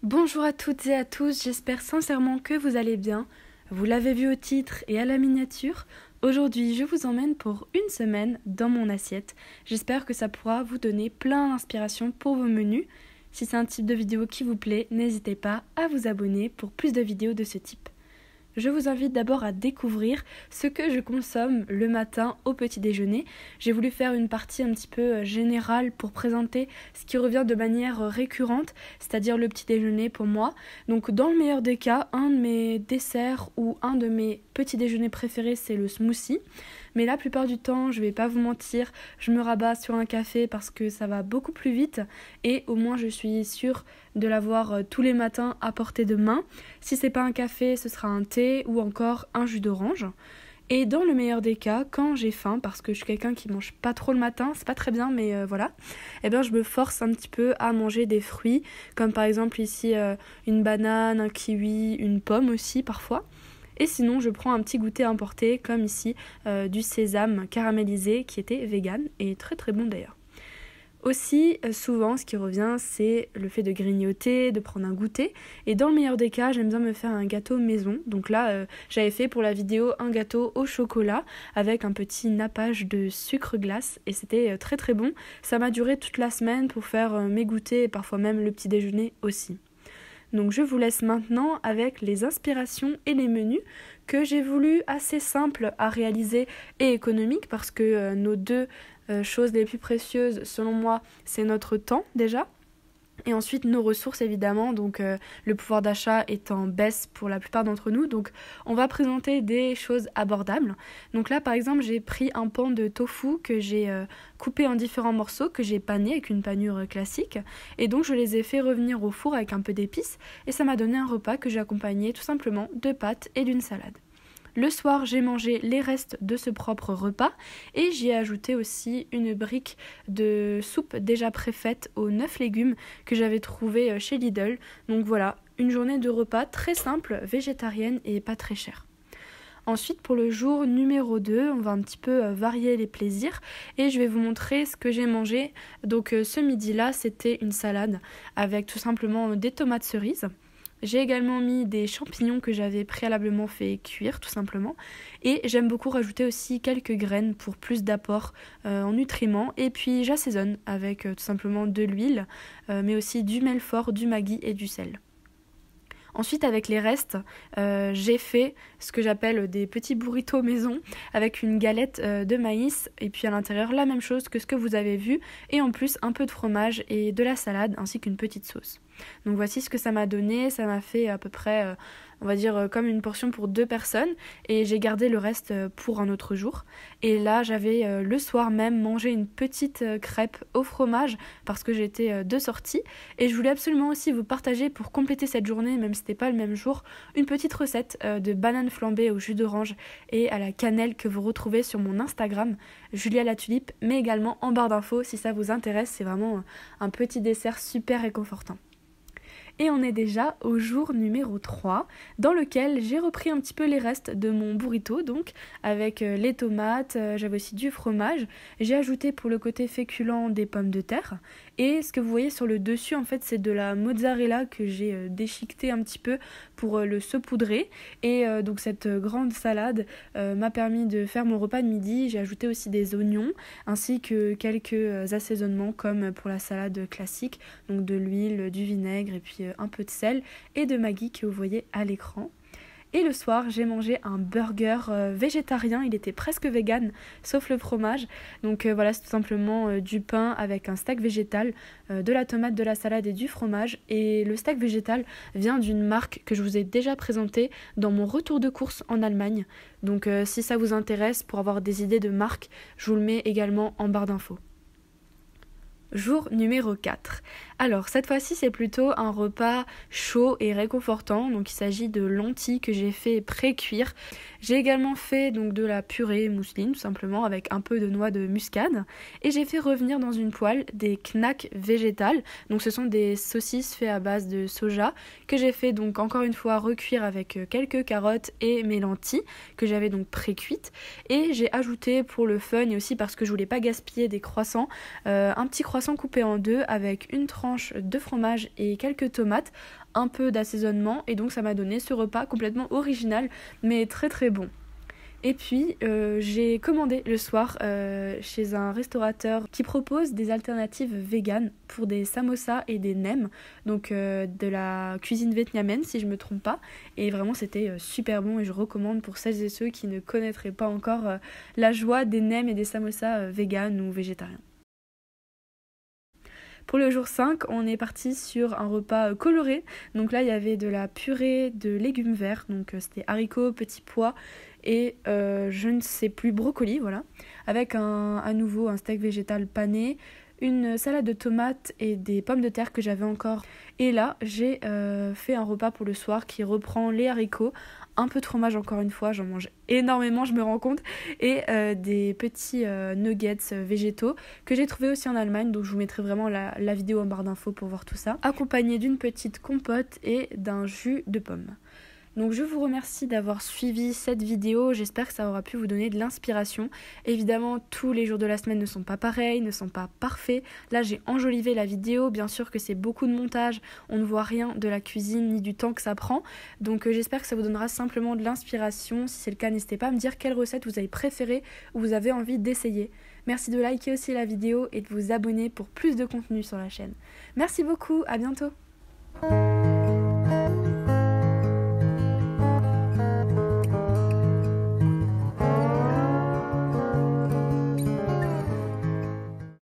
Bonjour à toutes et à tous, j'espère sincèrement que vous allez bien. Vous l'avez vu au titre et à la miniature. Aujourd'hui, je vous emmène pour une semaine dans mon assiette. J'espère que ça pourra vous donner plein d'inspiration pour vos menus. Si c'est un type de vidéo qui vous plaît, n'hésitez pas à vous abonner pour plus de vidéos de ce type. Je vous invite d'abord à découvrir ce que je consomme le matin au petit déjeuner. J'ai voulu faire une partie un petit peu générale pour présenter ce qui revient de manière récurrente, c'est-à-dire le petit déjeuner pour moi. Donc dans le meilleur des cas, un de mes desserts ou un de mes petits déjeuners préférés, c'est le smoothie. Mais la plupart du temps, je vais pas vous mentir, je me rabats sur un café parce que ça va beaucoup plus vite et au moins je suis sûre de l'avoir tous les matins à portée de main. Si c'est pas un café, ce sera un thé ou encore un jus d'orange. Et dans le meilleur des cas, quand j'ai faim, parce que je suis quelqu'un qui mange pas trop le matin, c'est pas très bien, mais voilà, eh bien je me force un petit peu à manger des fruits, comme par exemple ici une banane, un kiwi, une pomme aussi parfois. Et sinon, je prends un petit goûter importé, comme ici du sésame caramélisé qui était vegan et très très bon d'ailleurs. Aussi, souvent, ce qui revient, c'est le fait de grignoter, de prendre un goûter. Et dans le meilleur des cas, j'aime bien me faire un gâteau maison. Donc là, j'avais fait pour la vidéo un gâteau au chocolat avec un petit nappage de sucre glace. Et c'était très très bon. Ça m'a duré toute la semaine pour faire mes goûters et parfois même le petit déjeuner aussi. Donc je vous laisse maintenant avec les inspirations et les menus que j'ai voulu assez simples à réaliser et économiques parce que nos deux choses les plus précieuses selon moi c'est notre temps déjà. Et ensuite nos ressources évidemment, donc le pouvoir d'achat est en baisse pour la plupart d'entre nous, donc on va présenter des choses abordables. Donc là par exemple j'ai pris un pan de tofu que j'ai coupé en différents morceaux, que j'ai pané avec une panure classique, et donc je les ai fait revenir au four avec un peu d'épices, et ça m'a donné un repas que j'ai accompagné tout simplement de pâtes et d'une salade. Le soir, j'ai mangé les restes de ce propre repas et j'y ai ajouté aussi une brique de soupe déjà préfaite aux 9 légumes que j'avais trouvé chez Lidl. Donc voilà, une journée de repas très simple, végétarienne et pas très chère. Ensuite, pour le jour numéro 2, on va un petit peu varier les plaisirs et je vais vous montrer ce que j'ai mangé. Donc ce midi-là, c'était une salade avec tout simplement des tomates cerises. J'ai également mis des champignons que j'avais préalablement fait cuire tout simplement et j'aime beaucoup rajouter aussi quelques graines pour plus d'apport en nutriments et puis j'assaisonne avec tout simplement de l'huile mais aussi du Melfort, du Maggi et du sel. Ensuite, avec les restes, j'ai fait ce que j'appelle des petits burritos maison avec une galette de maïs et puis à l'intérieur la même chose que ce que vous avez vu et en plus un peu de fromage et de la salade ainsi qu'une petite sauce. Donc voici ce que ça m'a donné, ça m'a fait à peu près, on va dire comme une portion pour 2 personnes et j'ai gardé le reste pour un autre jour. Et là j'avais le soir même mangé une petite crêpe au fromage parce que j'étais de sortie et je voulais absolument aussi vous partager pour compléter cette journée, même si c'était pas le même jour, une petite recette de bananes flambées au jus d'orange et à la cannelle que vous retrouvez sur mon Instagram, Julia la Tulipe, mais également en barre d'infos si ça vous intéresse, c'est vraiment un petit dessert super réconfortant. Et on est déjà au jour numéro 3, dans lequel j'ai repris un petit peu les restes de mon burrito, donc avec les tomates, j'avais aussi du fromage, j'ai ajouté pour le côté féculent des pommes de terre, et ce que vous voyez sur le dessus, en fait, c'est de la mozzarella que j'ai déchiquetée un petit peu pour le saupoudrer, et donc cette grande salade m'a permis de faire mon repas de midi, j'ai ajouté aussi des oignons, ainsi que quelques assaisonnements comme pour la salade classique, donc de l'huile, du vinaigre et puis un peu de sel et de Maggi que vous voyez à l'écran. Et le soir, j'ai mangé un burger végétarien, il était presque vegan, sauf le fromage. Donc voilà, c'est tout simplement du pain avec un steak végétal, de la tomate, de la salade et du fromage. Et le steak végétal vient d'une marque que je vous ai déjà présentée dans mon retour de course en Allemagne. Donc si ça vous intéresse, pour avoir des idées de marque, je vous le mets également en barre d'infos. Jour numéro 4. Alors cette fois-ci c'est plutôt un repas chaud et réconfortant, donc il s'agit de lentilles que j'ai fait pré-cuire. J'ai également fait donc de la purée mousseline tout simplement avec un peu de noix de muscade et j'ai fait revenir dans une poêle des knacks végétales, donc ce sont des saucisses faites à base de soja que j'ai fait donc encore une fois recuire avec quelques carottes et mes lentilles que j'avais donc pré-cuites et j'ai ajouté pour le fun et aussi parce que je voulais pas gaspiller des croissants, un petit croissant croissant coupé en deux avec une tranche de fromage et quelques tomates, un peu d'assaisonnement, et donc ça m'a donné ce repas complètement original mais très très bon. Et puis j'ai commandé le soir chez un restaurateur qui propose des alternatives véganes pour des samosas et des nems, donc de la cuisine vietnamienne si je me trompe pas. Et vraiment c'était super bon et je recommande pour celles et ceux qui ne connaîtraient pas encore la joie des nems et des samosas véganes ou végétariens. Pour le jour 5, on est parti sur un repas coloré. Donc là, il y avait de la purée de légumes verts. Donc c'était haricots, petits pois et je ne sais plus, brocoli, voilà. Avec à nouveau un steak végétal pané, une salade de tomates et des pommes de terre que j'avais encore. Et là, j'ai fait un repas pour le soir qui reprend les haricots, un peu de fromage encore une fois, j'en mange énormément, je me rends compte, et des petits nuggets végétaux que j'ai trouvé aussi en Allemagne, donc je vous mettrai vraiment la vidéo en barre d'infos pour voir tout ça, accompagné d'une petite compote et d'un jus de pomme. Donc je vous remercie d'avoir suivi cette vidéo, j'espère que ça aura pu vous donner de l'inspiration. Évidemment, tous les jours de la semaine ne sont pas pareils, ne sont pas parfaits. Là, j'ai enjolivé la vidéo, bien sûr que c'est beaucoup de montage, on ne voit rien de la cuisine ni du temps que ça prend. Donc j'espère que ça vous donnera simplement de l'inspiration. Si c'est le cas, n'hésitez pas à me dire quelle recette vous avez préférée ou vous avez envie d'essayer. Merci de liker aussi la vidéo et de vous abonner pour plus de contenu sur la chaîne. Merci beaucoup, à bientôt.